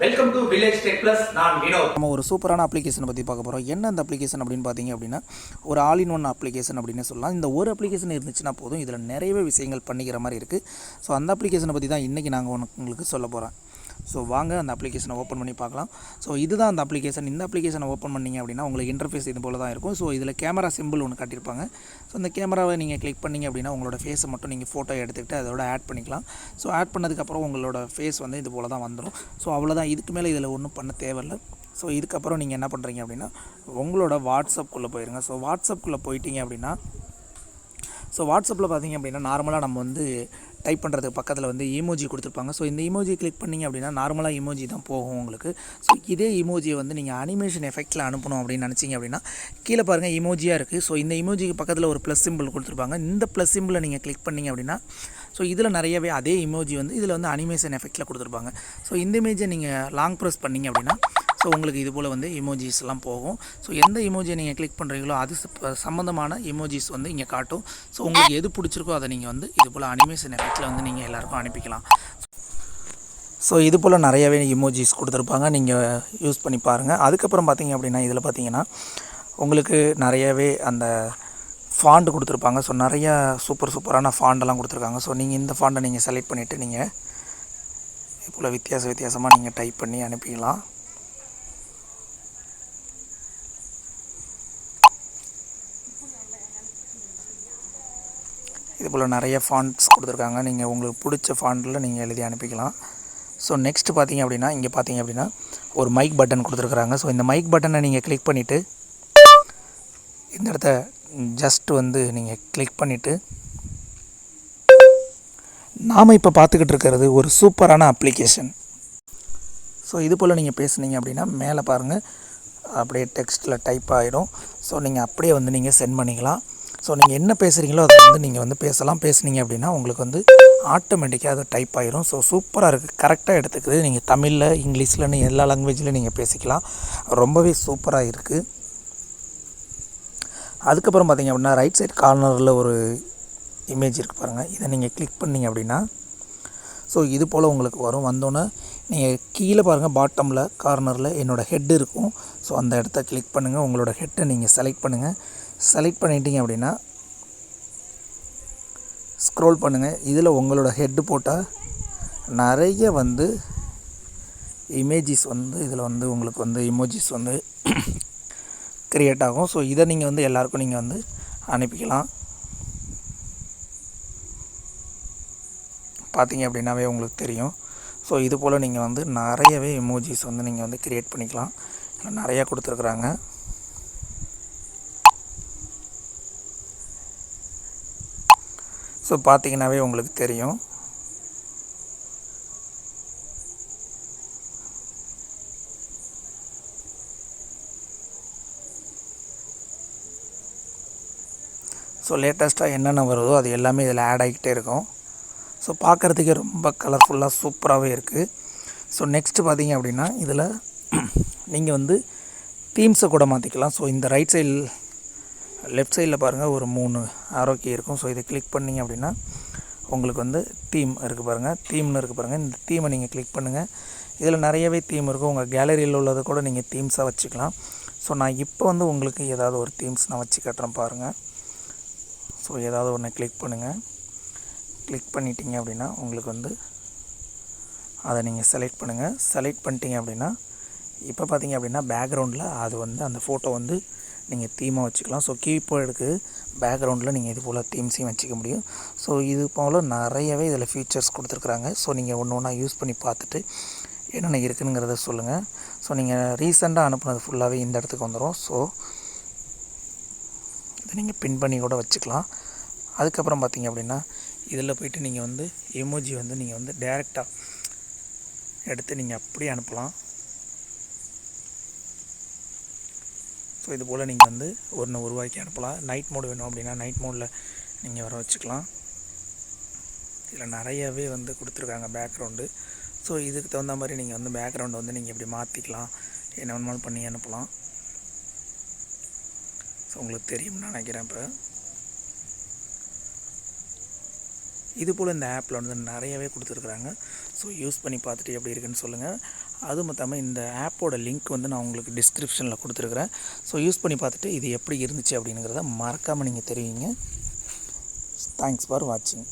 Welcome to village tech plus. நான் வினோத். நம்ம ஒரு சூப்பரான அப்ளிகேஷனை பற்றி பார்க்க போகிறோம். என்ன அந்த அப்ளிகேஷன் அப்படின்னு பார்த்தீங்க அப்படின்னா, ஒரு ஆல் இன் ஒன் அப்ளிகேஷன் அப்படின்னு சொல்லலாம். இந்த ஒரு அப்ளிகேஷன் இருந்துச்சுன்னா போதும், இதில் நிறையவே விஷயங்கள் பண்ணிக்கிற மாதிரி இருக்குது. ஸோ அந்த அப்ளிகேஷனை பற்றி தான் இன்றைக்கி நாங்கள் உங்களுக்கு சொல்ல போகிறேன். ஸோ வாங்க அந்த அப்ளிகேஷனை ஓப்பன் பண்ணி பார்க்கலாம். ஸோ இதுதான் அந்த அப்ளிகேஷன். இந்த அப்ளிகேஷனை ஓப்பன் பண்ணிங்க அப்படின்னா உங்களுக்கு இன்டர்ஃபேஸ் இது போல தான் இருக்கும். ஸோ இதில் கேமரா சிம்பிள் ஒன்று காட்டியிருப்பாங்க. ஸோ இந்த கேமராவை நீங்கள் கிளிக் பண்ணிங்க அப்படின்னா உங்களோட ஃபேஸை மட்டும் நீங்கள் ஃபோட்டோ எடுத்துக்கிட்டு அதோட ஆட் பண்ணிக்கலாம். ஸோ ஆட் பண்ணதுக்கப்புறம் உங்களோட ஃபேஸ் வந்து இது போல் தான் வந்துடும். ஸோ அவ்வளோதான், இதுக்கு மேலே இதில் ஒன்றும் பண்ண தேவையில்லை. ஸோ இதுக்கப்புறம் நீங்கள் என்ன பண்ணுறீங்க அப்படின்னா உங்களோட வாட்ஸ்அப்புக்குள்ளே போயிருங்க. ஸோ வாட்ஸ்அப்புக்குள்ளே போயிட்டீங்க அப்படின்னா வாட்ஸ்அப்பில் பார்த்தீங்க அப்படின்னா நார்மலாக நம்ம வந்து டைப் பண்ணுறதுக்கு பக்கத்தில் வந்து இமோஜி கொடுத்துருப்பாங்க. ஸோ இந்த இமோஜி கிளிக் பண்ணிங்க அப்படின்னா நார்மலாக இமோஜி தான் போகும் உங்களுக்கு. ஸோ இதே இமோஜியை வந்து நீங்கள் அனிமேஷன் எஃபெக்ட்டில் அனுப்பணும் அப்படின்னு நினச்சிங்க அப்படின்னா கீழே பாருங்கள் இமோஜியாக இருக்குது. ஸோ இந்த இமோஜிக்கு பக்கத்தில் ஒரு ப்ளஸ் சிம்பிள் கொடுத்துருப்பாங்க. இந்த ப்ளஸ் சிம்பிளை நீங்கள் கிளிக் பண்ணிங்க அப்படின்னா ஸோ இதில் நிறையவே அதே இமோஜி வந்து இதில் வந்து அனிமேஷன் எஃபெக்ட்டில் கொடுத்துருப்பாங்க. ஸோ இந்த இமேஜை நீங்கள் லாங் ப்ரெஸ் பண்ணிங்க அப்படின்னா ஸோ உங்களுக்கு இது போல் வந்து இமோஜிஸ்லாம் போகும். ஸோ எந்த இமோஜியை நீங்கள் கிளிக் பண்ணுறீங்களோ அது சம்மந்தமான இமோஜிஸ் வந்து இங்கே காட்டும். ஸோ உங்களுக்கு எது பிடிச்சிருக்கோ அதை நீங்கள் வந்து இது போல் அனிமேஷன் எஃபெக்ட்டில் வந்து நீங்கள் எல்லாருக்கும் அனுப்பிக்கலாம். ஸோ இது போல் நிறையவே இமோஜிஸ் கொடுத்துருப்பாங்க, நீங்கள் யூஸ் பண்ணி பாருங்கள். அதுக்கப்புறம் பார்த்தீங்க அப்படின்னா இதில் பார்த்தீங்கன்னா உங்களுக்கு நிறையவே அந்த ஃபாண்ட் கொடுத்துருப்பாங்க. ஸோ நிறையா சூப்பரான ஃபாண்டெல்லாம் கொடுத்துருக்காங்க. ஸோ நீங்கள் இந்த ஃபாண்டை நீங்கள் செலக்ட் பண்ணிவிட்டு நீங்கள் இது போல் வித்தியாசமாக நீங்கள் டைப் பண்ணி அனுப்பிக்கலாம். இது போல் நிறைய ஃபாண்ட்ஸ் கொடுத்துருக்காங்க. நீங்கள் உங்களுக்கு பிடிச்ச ஃபாண்டில் நீங்கள் எழுதி அனுப்பிக்கலாம். ஸோ நெக்ஸ்ட்டு பார்த்தீங்க அப்படின்னா இங்கே பார்த்தீங்க அப்படின்னா ஒரு மைக் பட்டன் கொடுத்துருக்குறாங்க. ஸோ இந்த மைக் பட்டனை நீங்கள் கிளிக் பண்ணிவிட்டு இந்த இடத்த ஜஸ்ட் வந்து நீங்கள் கிளிக் பண்ணிவிட்டு நாம் இப்போ பார்த்துக்கிட்டு இருக்கிறது ஒரு சூப்பரான அப்ளிகேஷன். ஸோ இது போல் நீங்கள் பேசுனீங்க அப்படின்னா மேலே பாருங்கள் அப்படியே டெக்ஸ்ட்டில் டைப் ஆகிடும். ஸோ நீங்கள் அப்படியே வந்து நீங்கள் சென்ட் பண்ணிக்கலாம். ஸோ நீங்கள் என்ன பேசுகிறீங்களோ அதை வந்து நீங்கள் வந்து பேசுனீங்க அப்படின்னா உங்களுக்கு வந்து ஆட்டோமேட்டிக்காக அது டைப் ஆகிரும். ஸோ சூப்பராக இருக்குது, கரெக்டாக எடுத்துக்குது. நீங்கள் தமிழில் இங்கிலீஷ்லன்னு எல்லா லாங்குவேஜ்லையும் நீங்கள் பேசிக்கலாம். ரொம்பவே சூப்பராக இருக்குது. அதுக்கப்புறம் பார்த்திங்க அப்படின்னா ரைட் சைட் கார்னரில் ஒரு இமேஜ் இருக்குது பாருங்கள். இதை நீங்கள் கிளிக் பண்ணிங்க அப்படின்னா ஸோ இது போல் உங்களுக்கு வரும். வந்தோன்னே நீங்கள் கீழே பாருங்கள் பாட்டமில் கார்னரில் என்னோடய ஹெட் இருக்கும். ஸோ அந்த இடத்த கிளிக் பண்ணுங்கள். உங்களோட ஹெட்டை நீங்கள் செலக்ட் பண்ணுங்கள். செலக்ட் பண்ணிட்டீங்க அப்படின்னா ஸ்க்ரோல் பண்ணுங்கள். இதில் உங்களோட ஹெட்டு போட்டால் நிறைய வந்து இமேஜிஸ் வந்து இதில் வந்து உங்களுக்கு வந்து இமோஜிஸ் வந்து க்ரியேட் ஆகும். ஸோ இதை நீங்கள் வந்து எல்லாருக்கும் நீங்கள் வந்து அனுப்பிக்கலாம். பார்த்தீங்க அப்படின்னாவே உங்களுக்கு தெரியும். ஸோ இது போல் நீங்கள் வந்து நிறையவே இமோஜிஸ் வந்து நீங்கள் வந்து க்ரியேட் பண்ணிக்கலாம். இதில் நிறையா கொடுத்துருக்குறாங்க. ஸோ பார்த்தீங்கன்னாவே உங்களுக்கு தெரியும். ஸோ லேட்டஸ்ட்டாக என்னென்ன வருதோ அது எல்லாமே இதில் ஆட் ஆகிக்கிட்டே இருக்கும். ஸோ பார்க்குறதுக்கே ரொம்ப கலர்ஃபுல்லாக சூப்பராகவே இருக்குது. ஸோ நெக்ஸ்ட்டு பார்த்தீங்க அப்படின்னா இதில் நீங்கள் வந்து தீம்ஸை கூட மாற்றிக்கலாம். ஸோ இந்த ரைட் சைடில் லெஃப்ட் சைடில் பாருங்கள் ஒரு 3 ஆரோக்கி இருக்கும். ஸோ இதை கிளிக் பண்ணிங்க அப்படின்னா உங்களுக்கு வந்து தீம் இருக்குது பாருங்கள், தீம்னு இருக்குது பாருங்கள். இந்த தீமை நீங்கள் கிளிக் பண்ணுங்கள். இதில் நிறையவே தீம் இருக்கும். உங்கள் கேலரியில் உள்ளதை கூட நீங்கள் தீம்ஸாக வச்சுக்கலாம். ஸோ நான் இப்போ வந்து உங்களுக்கு ஏதாவது ஒரு தீம்ஸ் நான் வச்சு காட்டுறேன் பாருங்கள். ஸோ ஏதாவது ஒன்று கிளிக் பண்ணுங்கள். கிளிக் பண்ணிட்டீங்க அப்படின்னா உங்களுக்கு வந்து அதை நீங்கள் செலக்ட் பண்ணுங்கள். செலக்ட் பண்ணிட்டீங்க அப்படின்னா இப்போ பார்த்தீங்க அப்படின்னா பேக்ரவுண்டில் அது வந்து அந்த ஃபோட்டோ வந்து நீங்கள் தீமாக வச்சுக்கலாம். ஸோ கீபோர்டுக்கு பேக்ரவுண்டில் நீங்கள் இது போல் தீம்ஸையும் வச்சுக்க முடியும். ஸோ இது போல் நிறையவே இதில் ஃபீச்சர்ஸ் கொடுத்துருக்குறாங்க. ஸோ நீங்கள் ஒன்று ஒன்றா யூஸ் பண்ணி பார்த்துட்டு என்னென்ன இருக்குதுங்கிறத சொல்லுங்கள். ஸோ நீங்கள் ரீசெண்டாக அனுப்புனது ஃபுல்லாகவே இந்த இடத்துக்கு வந்துடும். ஸோ இதை நீங்கள் பின் பண்ணி கூட வச்சுக்கலாம். அதுக்கப்புறம் பார்த்தீங்க அப்படின்னா இதில் போய்ட்டு நீங்கள் வந்து எமோஜி வந்து நீங்கள் வந்து டைரெக்டாக எடுத்து நீங்கள் அப்படியே அனுப்பலாம். ஸோ இது போல் நீங்கள் வந்து ஒன்று உருவாக்கி அனுப்பலாம். நைட் மோடு வேணும் அப்படின்னா நைட் மோடில் நீங்கள் வர வச்சுக்கலாம். இதில் நிறையவே வந்து கொடுத்துருக்காங்க பேக்ரவுண்டு. ஸோ இதுக்கு தகுந்த மாதிரி நீங்கள் வந்து பேக்ரவுண்டை வந்து நீங்கள் இப்படி மாற்றிக்கலாம், என்ன வேணுமாலும் பண்ணி அனுப்பலாம். ஸோ உங்களுக்கு தெரியும்னு நினைக்கிறேன். இப்போ இது போல் இந்த ஆப்பில் வந்து நிறையவே கொடுத்துருக்குறாங்க. ஸோ யூஸ் பண்ணி பார்த்துட்டு எப்படி இருக்குன்னு சொல்லுங்கள். அது மொத்தமாக இந்த ஆப்போட லிங்க் வந்து நான் உங்களுக்கு டிஸ்கிரிப்ஷனில் கொடுத்துருக்குறேன். ஸோ யூஸ் பண்ணி பார்த்துட்டு இது எப்படி இருந்துச்சு அப்படிங்கிறத மறக்காமல் நீங்கள் தெரிவிங்க. தேங்க்ஸ் ஃபார் வாட்சிங்.